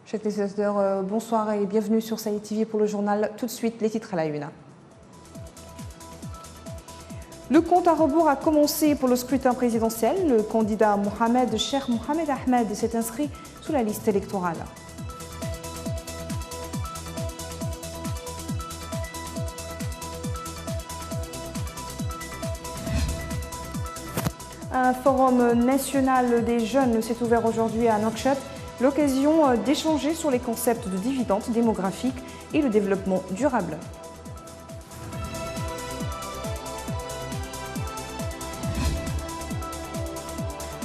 Chers téléspectateurs, bonsoir et bienvenue sur Saïd TV pour le journal. Tout de suite, les titres à la une. Le compte à rebours a commencé pour le scrutin présidentiel. Le candidat Cheikh Mohamed Ahmed s'est inscrit sous la liste électorale. Un forum national des jeunes s'est ouvert aujourd'hui à Nouakchott. L'occasion d'échanger sur les concepts de dividendes démographiques et le développement durable.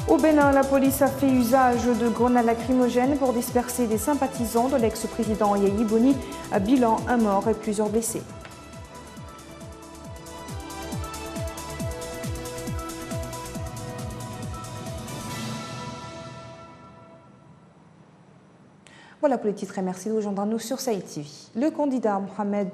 Au Bénin, la police a fait usage de grenades lacrymogènes pour disperser des sympathisants de l'ex-président Yayi Boni. Bilan, un mort et plusieurs blessés. Voilà pour les titres et merci de rejoindre-nous sur Saïd TV. Le candidat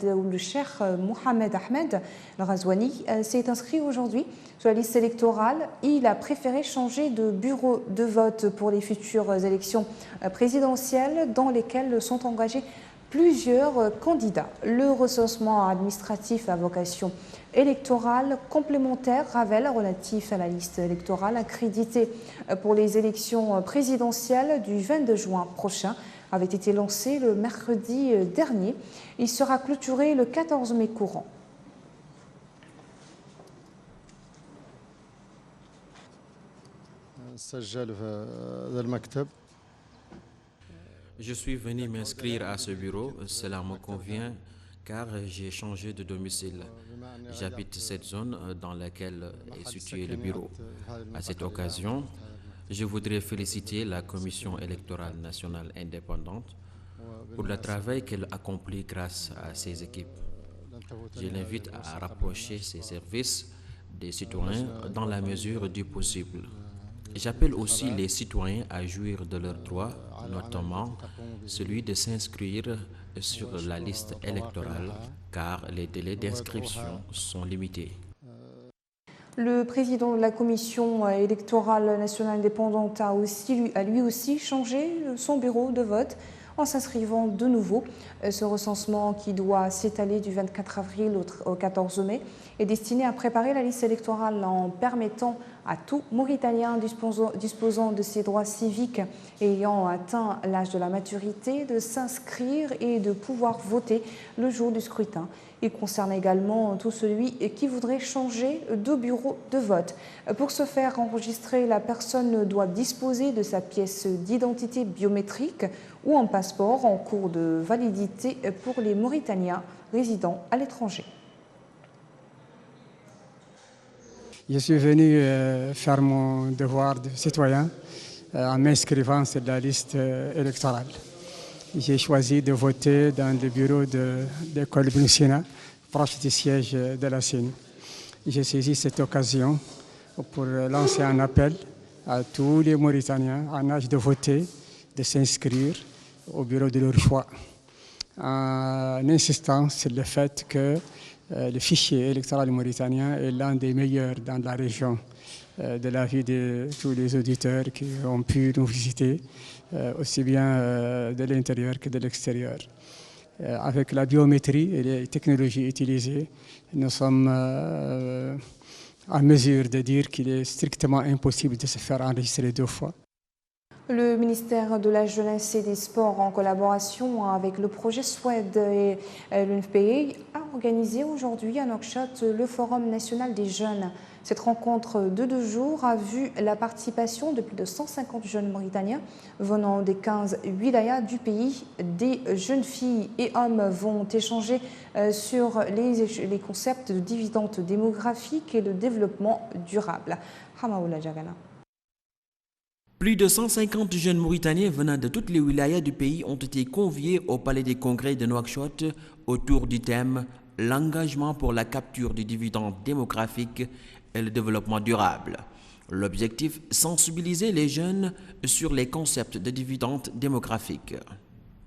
le Cheikh Mohamed Ahmed Razouani s'est inscrit aujourd'hui sur la liste électorale. Il a préféré changer de bureau de vote pour les futures élections présidentielles dans lesquelles sont engagés plusieurs candidats. Le recensement administratif à vocation électorale complémentaire Ravel relatif à la liste électorale accréditée pour les élections présidentielles du 22 juin prochain avait été lancé le mercredi dernier. Il sera clôturé le 14 mai courant. Je suis venu m'inscrire à ce bureau, cela me convient car j'ai changé de domicile. J'habite cette zone dans laquelle est situé le bureau. À cette occasion, je voudrais féliciter la Commission électorale nationale indépendante pour le travail qu'elle accomplit grâce à ses équipes. Je l'invite à rapprocher ses services des citoyens dans la mesure du possible. J'appelle aussi les citoyens à jouir de leurs droits, notamment celui de s'inscrire sur la liste électorale, car les délais d'inscription sont limités. Le président de la Commission électorale nationale indépendante a lui aussi changé son bureau de vote en s'inscrivant de nouveau. Ce recensement qui doit s'étaler du 24 avril au 14 mai est destiné à préparer la liste électorale en permettant à tout Mauritanien disposant de ses droits civiques et ayant atteint l'âge de la maturité de s'inscrire et de pouvoir voter le jour du scrutin. Il concerne également tout celui qui voudrait changer de bureau de vote. Pour se faire enregistrer, la personne doit disposer de sa pièce d'identité biométrique ou un passeport en cours de validité pour les Mauritaniens résidant à l'étranger. Je suis venu faire mon devoir de citoyen en m'inscrivant sur la liste électorale. J'ai choisi de voter dans le bureau de l'école Ibn Sina, proche du siège de la CENI. J'ai saisi cette occasion pour lancer un appel à tous les Mauritaniens en âge de voter, de s'inscrire au bureau de leur choix, en insistant sur le fait que le fichier électoral mauritanien est l'un des meilleurs dans la région, de l'avis de tous les auditeurs qui ont pu nous visiter, aussi bien de l'intérieur que de l'extérieur. Avec la biométrie et les technologies utilisées, nous sommes en mesure de dire qu'il est strictement impossible de se faire enregistrer 2 fois. Le ministère de la Jeunesse et des Sports, en collaboration avec le projet SWED et l'UNFPA, a organisé aujourd'hui à Nouakchott le Forum national des jeunes. Cette rencontre de 2 jours a vu la participation de plus de 150 jeunes Mauritaniens venant des 15 wilayas du pays. Des jeunes filles et hommes vont échanger sur les concepts de dividendes démographiques et le développement durable. Hamaoula Jagana. Plus de 150 jeunes Mauritaniens venant de toutes les wilayas du pays ont été conviés au Palais des Congrès de Nouakchott autour du thème « L'engagement pour la capture du dividende démographique et le développement durable ». L'objectif, sensibiliser les jeunes sur les concepts de dividendes démographiques.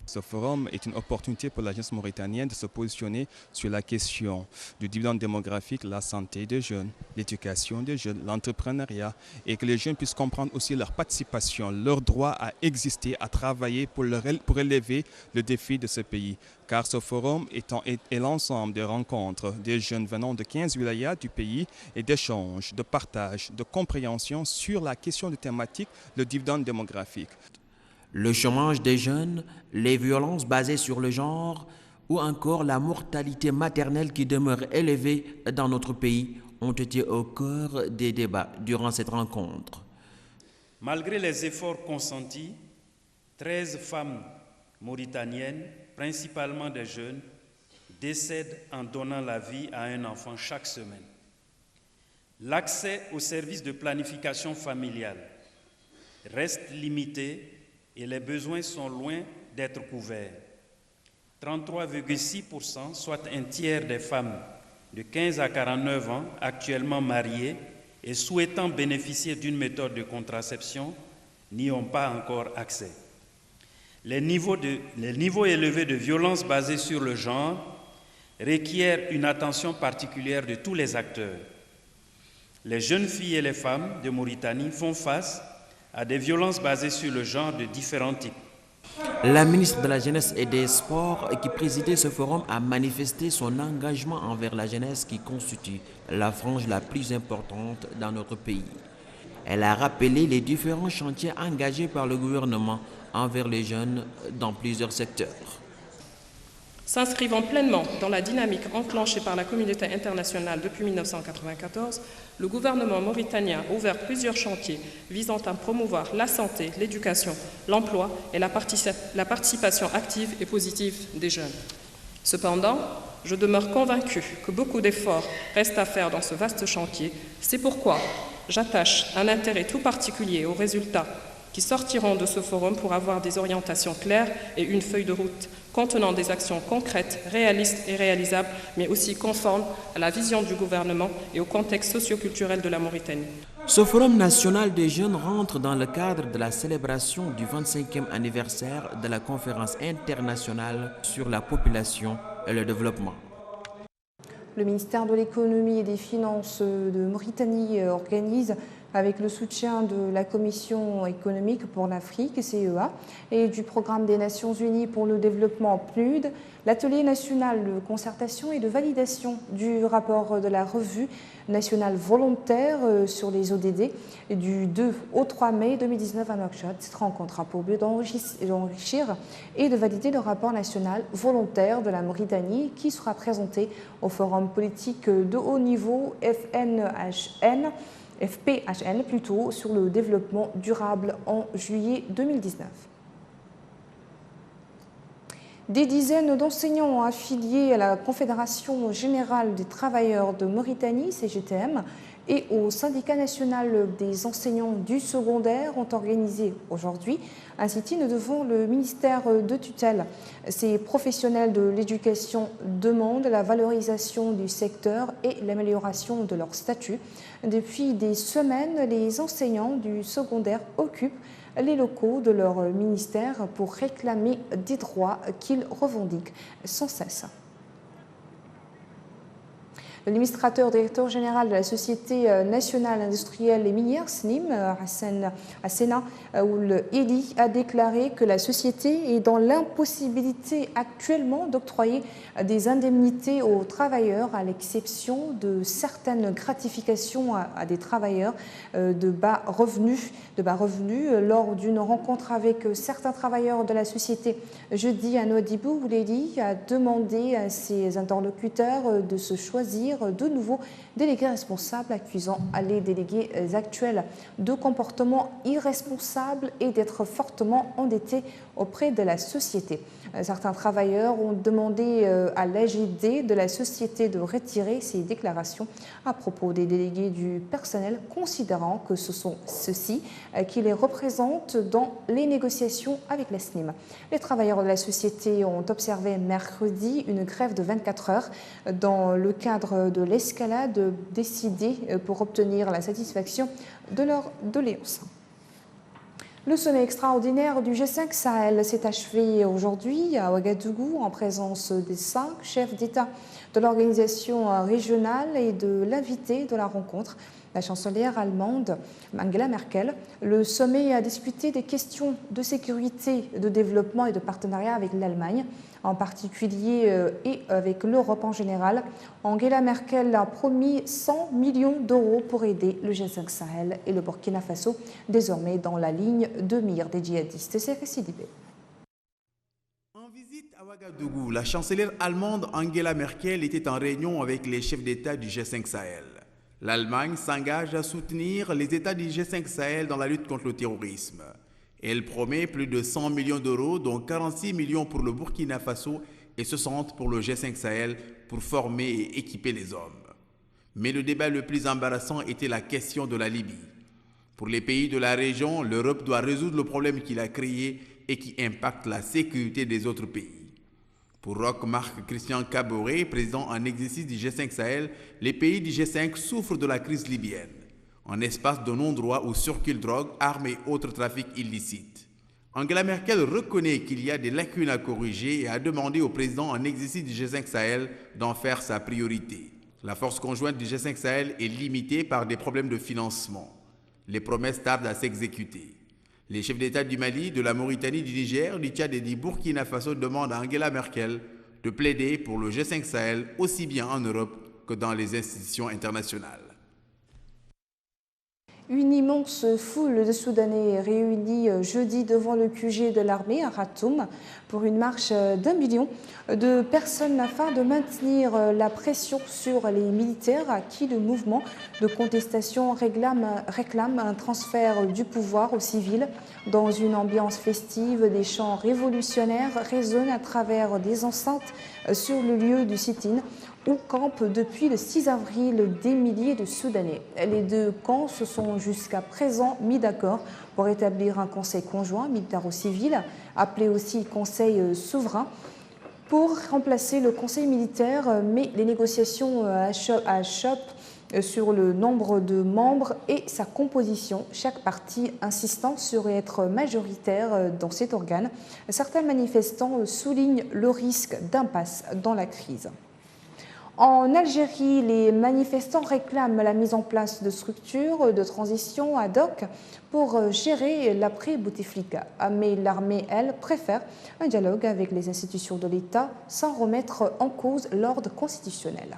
Ce forum est une opportunité pour la jeunesse mauritanienne de se positionner sur la question du dividende démographique, la santé des jeunes, l'éducation des jeunes, l'entrepreneuriat, et que les jeunes puissent comprendre aussi leur participation, leur droit à exister, à travailler pour élever le défi de ce pays. Car ce forum est l'ensemble des rencontres des jeunes venant de 15 wilayas du pays et d'échanges, de partage, de compréhension sur la question de thématique, le dividende démographique. Le chômage des jeunes, les violences basées sur le genre ou encore la mortalité maternelle qui demeure élevée dans notre pays ont été au cœur des débats durant cette rencontre. Malgré les efforts consentis, 13 femmes mauritaniennes, principalement des jeunes, décèdent en donnant la vie à un enfant chaque semaine. L'accès aux services de planification familiale reste limité et les besoins sont loin d'être couverts. 33,6%, soit un tiers des femmes de 15 à 49 ans actuellement mariées et souhaitant bénéficier d'une méthode de contraception n'y ont pas encore accès. Les niveaux élevés de violence basés sur le genre requièrent une attention particulière de tous les acteurs. Les jeunes filles et les femmes de Mauritanie font face à des violences basées sur le genre de différents types. La ministre de la Jeunesse et des Sports qui présidait ce forum a manifesté son engagement envers la jeunesse qui constitue la frange la plus importante dans notre pays. Elle a rappelé les différents chantiers engagés par le gouvernement envers les jeunes dans plusieurs secteurs. S'inscrivant pleinement dans la dynamique enclenchée par la communauté internationale depuis 1994, le gouvernement mauritanien a ouvert plusieurs chantiers visant à promouvoir la santé, l'éducation, l'emploi et la participation active et positive des jeunes. Cependant, je demeure convaincue que beaucoup d'efforts restent à faire dans ce vaste chantier. C'est pourquoi j'attache un intérêt tout particulier aux résultats qui sortiront de ce forum pour avoir des orientations claires et une feuille de route contenant des actions concrètes, réalistes et réalisables, mais aussi conformes à la vision du gouvernement et au contexte socio-culturel de la Mauritanie. Ce forum national des jeunes rentre dans le cadre de la célébration du 25e anniversaire de la conférence internationale sur la population et le développement. Le ministère de l'économie et des finances de Mauritanie organise, avec le soutien de la Commission économique pour l'Afrique, CEA, et du Programme des Nations Unies pour le développement, PNUD, l'atelier national de concertation et de validation du rapport de la revue nationale volontaire sur les ODD du 2 au 3 mai 2019 à Nouakchott. Cette rencontre a pour but d'enrichir et de valider le rapport national volontaire de la Mauritanie qui sera présenté au forum politique de haut niveau FPHN plutôt, sur le développement durable en juillet 2019. Des dizaines d'enseignants affiliés à la Confédération générale des travailleurs de Mauritanie, CGTM, et au syndicat national des enseignants du secondaire ont organisé aujourd'hui un sit-in devant le ministère de tutelle. Ces professionnels de l'éducation demandent la valorisation du secteur et l'amélioration de leur statut. Depuis des semaines, les enseignants du secondaire occupent les locaux de leur ministère pour réclamer des droits qu'ils revendiquent sans cesse. L'administrateur directeur général de la Société nationale industrielle et minière, SNIM, Hassena Ould Eli, a déclaré que la société est dans l'impossibilité actuellement d'octroyer des indemnités aux travailleurs, à l'exception de certaines gratifications à des travailleurs de bas revenus. Lors d'une rencontre avec certains travailleurs de la société jeudi à Nouadhibou, Ould Eli a demandé à ses interlocuteurs de se choisir de nouveaux délégués responsables, accusant les délégués actuels de comportements irresponsables et d'être fortement endettés auprès de la société. Certains travailleurs ont demandé à l'AGD de la société de retirer ces déclarations à propos des délégués du personnel, considérant que ce sont ceux-ci qui les représentent dans les négociations avec la SNIM. Les travailleurs de la société ont observé mercredi une grève de 24 heures dans le cadre de l'escalade décidée pour obtenir la satisfaction de leurs doléances. Le sommet extraordinaire du G5 Sahel s'est achevé aujourd'hui à Ouagadougou en présence des 5 chefs d'État de l'organisation régionale et de l'invité de la rencontre, la chancelière allemande Angela Merkel. Le sommet a discuté des questions de sécurité, de développement et de partenariat avec l'Allemagne, en particulier et avec l'Europe en général. Angela Merkel a promis 100 millions d'euros pour aider le G5 Sahel et le Burkina Faso, désormais dans la ligne de mire des djihadistes. C'est Sidibé. En visite à Ouagadougou, la chancelière allemande Angela Merkel était en réunion avec les chefs d'État du G5 Sahel. L'Allemagne s'engage à soutenir les États du G5 Sahel dans la lutte contre le terrorisme. Elle promet plus de 100 millions d'euros, dont 46 millions pour le Burkina Faso et 60 pour le G5 Sahel pour former et équiper les hommes. Mais le débat le plus embarrassant était la question de la Libye. Pour les pays de la région, l'Europe doit résoudre le problème qu'il a créé et qui impacte la sécurité des autres pays. Pour Roch-Marc Christian Kaboré, président en exercice du G5 Sahel, les pays du G5 souffrent de la crise libyenne, un espace de non-droit où circulent drogue, armes et autres trafics illicites. Angela Merkel reconnaît qu'il y a des lacunes à corriger et a demandé au président en exercice du G5 Sahel d'en faire sa priorité. La force conjointe du G5 Sahel est limitée par des problèmes de financement. Les promesses tardent à s'exécuter. Les chefs d'État du Mali, de la Mauritanie, du Niger, du Tchad et du Burkina Faso demandent à Angela Merkel de plaider pour le G5 Sahel aussi bien en Europe que dans les institutions internationales. Une immense foule de Soudanais réunis jeudi devant le QG de l'armée à Khartoum pour une marche d'1 million de personnes afin de maintenir la pression sur les militaires à qui le mouvement de contestation réclame un transfert du pouvoir aux civils. Dans une ambiance festive, des chants révolutionnaires résonnent à travers des enceintes sur le lieu du sit-in où campent depuis le 6 avril des milliers de Soudanais. Les deux camps se sont jusqu'à présent mis d'accord pour établir un conseil conjoint militaro-civil, appelé aussi conseil souverain, pour remplacer le conseil militaire, mais les négociations achoppent sur le nombre de membres et sa composition, chaque parti insistant sur être majoritaire dans cet organe. Certains manifestants soulignent le risque d'impasse dans la crise. En Algérie, les manifestants réclament la mise en place de structures de transition ad hoc pour gérer l'après-Bouteflika. Mais l'armée, elle, préfère un dialogue avec les institutions de l'État sans remettre en cause l'ordre constitutionnel.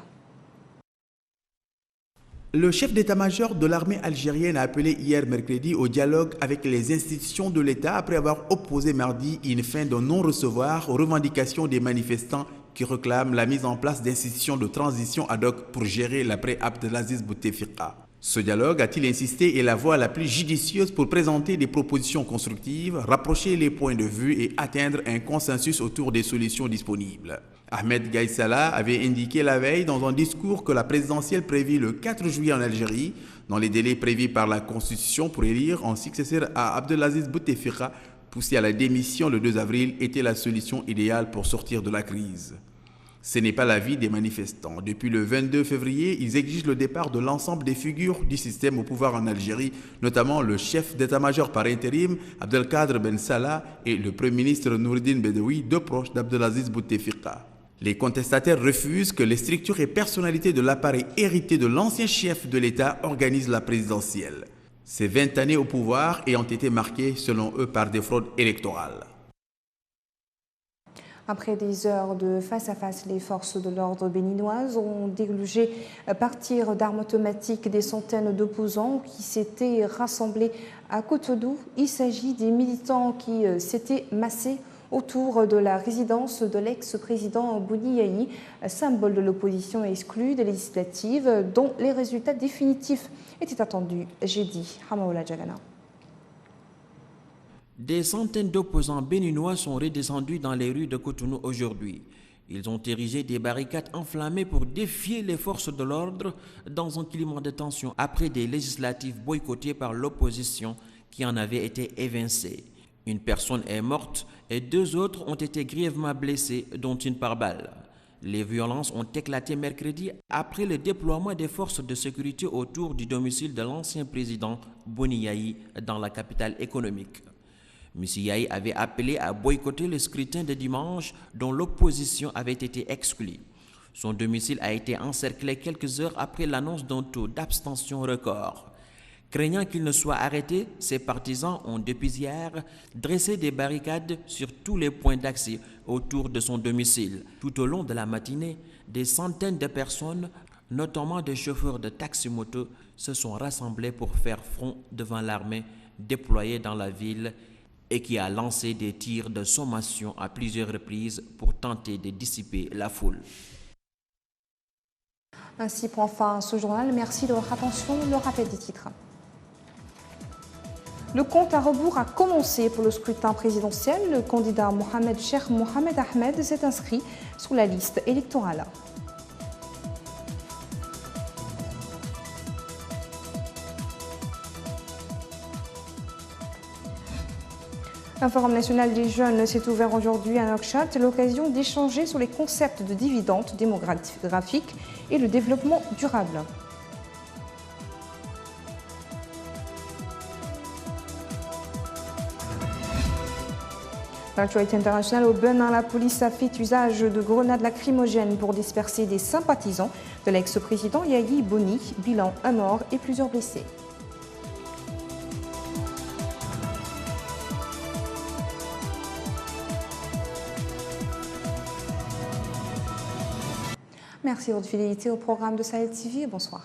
Le chef d'état-major de l'armée algérienne a appelé hier mercredi au dialogue avec les institutions de l'État après avoir opposé mardi une fin de non-recevoir aux revendications des manifestants qui réclament la mise en place d'institutions de transition ad hoc pour gérer l'après-Abdelaziz Bouteflika. Ce dialogue, a-t-il insisté, est la voie la plus judicieuse pour présenter des propositions constructives, rapprocher les points de vue et atteindre un consensus autour des solutions disponibles. Ahmed Gaïsala avait indiqué la veille dans un discours que la présidentielle prévue le 4 juillet en Algérie, dans les délais prévus par la Constitution pour élire un successeur à Abdelaziz Bouteflika, poussé à la démission le 2 avril, était la solution idéale pour sortir de la crise. Ce n'est pas l'avis des manifestants. Depuis le 22 février, ils exigent le départ de l'ensemble des figures du système au pouvoir en Algérie, notamment le chef d'état-major par intérim, Abdelkader Ben Salah, et le premier ministre Noureddine Bedoui, deux proches d'Abdelaziz Bouteflika. Les contestataires refusent que les structures et personnalités de l'appareil hérité de l'ancien chef de l'État organisent la présidentielle. Ces 20 années au pouvoir ayant été marquées, selon eux, par des fraudes électorales. Après des heures de face-à-face, les forces de l'ordre béninoises ont délogé par tir d'armes automatiques des centaines d'opposants qui s'étaient rassemblés à Cotonou. Il s'agit des militants qui s'étaient massés autour de la résidence de l'ex-président Bouni Yayi, symbole de l'opposition exclue des législatives, dont les résultats définitifs étaient attendus jeudi. Hamaoula Djagana. Des centaines d'opposants béninois sont redescendus dans les rues de Cotonou aujourd'hui. Ils ont érigé des barricades enflammées pour défier les forces de l'ordre dans un climat de tension après des législatives boycottées par l'opposition qui en avait été évincée. Une personne est morte et 2 autres ont été grièvement blessés, dont une par balle. Les violences ont éclaté mercredi après le déploiement des forces de sécurité autour du domicile de l'ancien président Bouni Yayi dans la capitale économique. M. Yahi avait appelé à boycotter le scrutin de dimanche dont l'opposition avait été exclue. Son domicile a été encerclé quelques heures après l'annonce d'un taux d'abstention record. Craignant qu'il ne soit arrêté, ses partisans ont depuis hier dressé des barricades sur tous les points d'accès autour de son domicile. Tout au long de la matinée, des centaines de personnes, notamment des chauffeurs de taxi-moto, se sont rassemblés pour faire front devant l'armée déployée dans la ville et qui a lancé des tirs de sommation à plusieurs reprises pour tenter de dissiper la foule. Ainsi prend fin ce journal. Merci de votre attention. Le rappel des titres. Le compte à rebours a commencé pour le scrutin présidentiel. Le candidat Cheikh Mohamed Ahmed s'est inscrit sur la liste électorale. Un forum national des jeunes s'est ouvert aujourd'hui à Nouakchott, l'occasion d'échanger sur les concepts de dividendes démographiques et le développement durable. L'actualité internationale au Bénin, la police a fait usage de grenades lacrymogènes pour disperser des sympathisants de l'ex-président Yahi Boni. Bilan, un mort et plusieurs blessés. Merci de votre fidélité au programme de Sahel TV et bonsoir.